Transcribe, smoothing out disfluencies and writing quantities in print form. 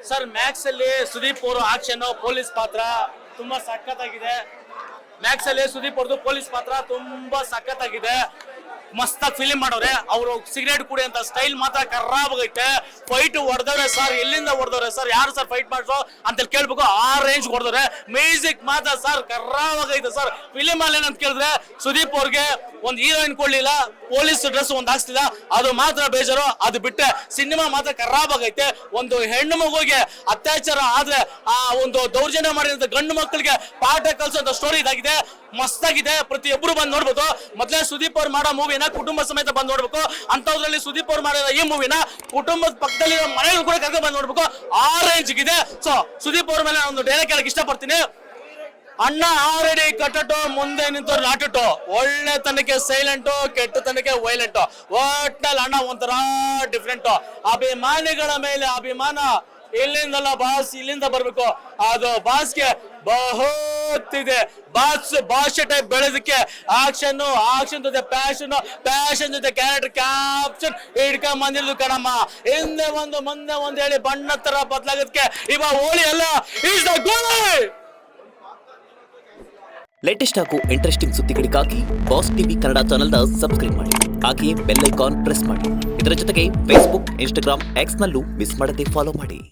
Sir Max ಅಲ್ಲಿ ಸುದೀಪ್ ಅವರು action police ಪಾತ್ರ ತುಂಬಾ ಸಖತ್ತಾಗಿದೆ. ಮ್ಯಾಕ್ಸ್ ಅಲ್ಲಿ ಸುದೀಪ್ ಅವ್ರದ್ದು ಪೊಲೀಸ್ ಪಾತ್ರ ತುಂಬಾ ಸಖತ್ತಾಗಿದೆ. ಮಸ್ತಾಗಿ ಫಿಲಿಂ ಮಾಡೋರೆ. ಅವರು ಸಿಗರೇಟ್ ಕುಡಿ ಅಂತ ಸ್ಟೈಲ್ ಮಾತ್ರ ಕರ್ರಾಬಾಗೈತೆ. ಫೈಟ್ ಹೊಡೆದವ್ರೆ ಸರ್, ಎಲ್ಲಿಂದ ಹೊಡೆದವ್ರೆ ಸರ್, ಯಾರು ಸರ್ ಫೈಟ್ ಮಾಡ್ಸೋ ಅಂತ ಕೇಳ್ಬೇಕು. ಆ ರೇಂಜ್ ಹೊಡೆದವ್ರೆ. ಮ್ಯೂಸಿಕ್ ಮಾತ್ರ ಸರ್ ಕರ್ರಾಬಾಗೈತೆ ಸರ್. ಫಿಲಿಂ ಅಲ್ಲಿ ಏನಂತ ಕೇಳಿದ್ರೆ ಸುದೀಪ್ ಅವ್ರಿಗೆ ಒಂದು ಹೀರೋಯಿನ್ ಕೊಡ್ಲಿಲ್ಲ, ಪೊಲೀಸ್ ಡ್ರೆಸ್ ಒಂದು ಹಾಕ್ಸ್ತಿಲ್ಲ, ಅದು ಮಾತ್ರ ಬೇಜಾರು. ಅದು ಬಿಟ್ಟೆ ಸಿನಿಮಾ ಮಾತ್ರ ಖರಾಬಾಗೈತೆ. ಒಂದು ಹೆಣ್ಣು ಮಗುವಿಗೆ ಅತ್ಯಾಚಾರ ಆದ್ರೆ ಆ ಒಂದು ದೌರ್ಜನ್ಯ ಮಾಡಿದಂತ ಗಂಡು ಮಕ್ಕಳಿಗೆ ಪಾಠ ಕಲಿಸೋ ಸ್ಟೋರಿ ಇದಾಗಿದೆ. ಮಸ್ತಾಗಿದೆ. ಪ್ರತಿಯೊಬ್ಬರು ಬಂದು ನೋಡ್ಬೋದು. ಮೊದಲೇ ಸುದೀಪ್ ಅವ್ರು ಮಾಡೋ ಮೂವಿನ ಕುಟುಂಬ ಸಮೇತ ಬಂದು ನೋಡ್ಬೇಕು. ಅಂತದ್ರಲ್ಲಿ ಸುದೀಪ್ ಅವ್ರು ಮಾಡಿರೋ ಈ ಮೂವಿನ ಕುಟುಂಬದ ಪಕ್ಕದಲ್ಲಿ ಮನೆಗಳು ಕೂಡ ಕರ್ಕೊಂಡು ಬಂದು ನೋಡ್ಬೇಕು. ಆ ರೇಂಜ್ ಇದೆ. ಸೊ ಸುದೀಪ್ ಅವ್ರ ಮೇಲೆ ಒಂದು ಡೈಲಾಗ್ ಕೇಳಕ್ ಇಷ್ಟಪಡ್ತೀನಿ. ಅಣ್ಣ ಆಲ್ರೆಡಿ ಕಟ್ಟಟು, ಮುಂದೆ ನಿಂತು ನಾಟಟು, ಒಳ್ಳೆ ತನಕ್ಕೆ ಸೈಲೆಂಟು, ಕೆಟ್ಟ ತನಕ್ಕೆ ವೈಲೆಂಟ್. ಒಟ್ನಲ್ಲಿ ಅಣ್ಣ ಒಂಥರ ಡಿಫ್ರೆಂಟ್. ಅಭಿಮಾನಿಗಳ ಮೇಲೆ ಅಭಿಮಾನ ಇಲ್ಲಿಂದಲ್ಲ ಬಾಸ್, ಇಲ್ಲಿಂದ ಬರ್ಬೇಕು. ಅದು ಬಾಸ್ಗೆ ಬಹುತ್ ಇದೆ. ಭಾಷೆ ಟೈಪ್ ಬೆಳೆದಕ್ಕೆ ಆಕ್ಷನ್ ಜೊತೆ ಪ್ಯಾಷನ್ ಜೊತೆ ಕ್ಯಾರೆಕ್ಟರ್ ಕ್ಯಾಪ್ಷನ್ ಹಿಡ್ಕೊಂಡ್ ಬಂದಿರೋದು ಕಣಮ್ಮ. ಹಿಂದೆ ಒಂದು ಮುಂದೆ ಒಂದು ಹೇಳಿ ಬಣ್ಣ ತರ ಬದಲಾಗೋದಕ್ಕೆ ಇವಾಗ ಹೋಳಿ ಅಲ್ಲ, ಈಸ್ ದ ಗೋಲಿ. ಲೇಟೆಸ್ಟ್ ಹಾಗೂ ಇಂಟ್ರೆಸ್ಟಿಂಗ್ ಸುದ್ದಿಗಳಿಗಾಗಿ ಬಾಸ್ ಟಿವಿ ಕನ್ನಡ ಚಾನೆಲ್ನ ಸಬ್ಸ್ಕ್ರೈಬ್ ಮಾಡಿ. ಹಾಗೆಯೇ ಬೆಲ್ ಐಕಾನ್ ಪ್ರೆಸ್ ಮಾಡಿ. ಇದರ ಜೊತೆಗೆ ಫೇಸ್ಬುಕ್, ಇನ್ಸ್ಟಾಗ್ರಾಮ್, ಎಕ್ಸ್ನಲ್ಲೂ ಮಿಸ್ ಮಾಡದೆ ಫಾಲೋ ಮಾಡಿ.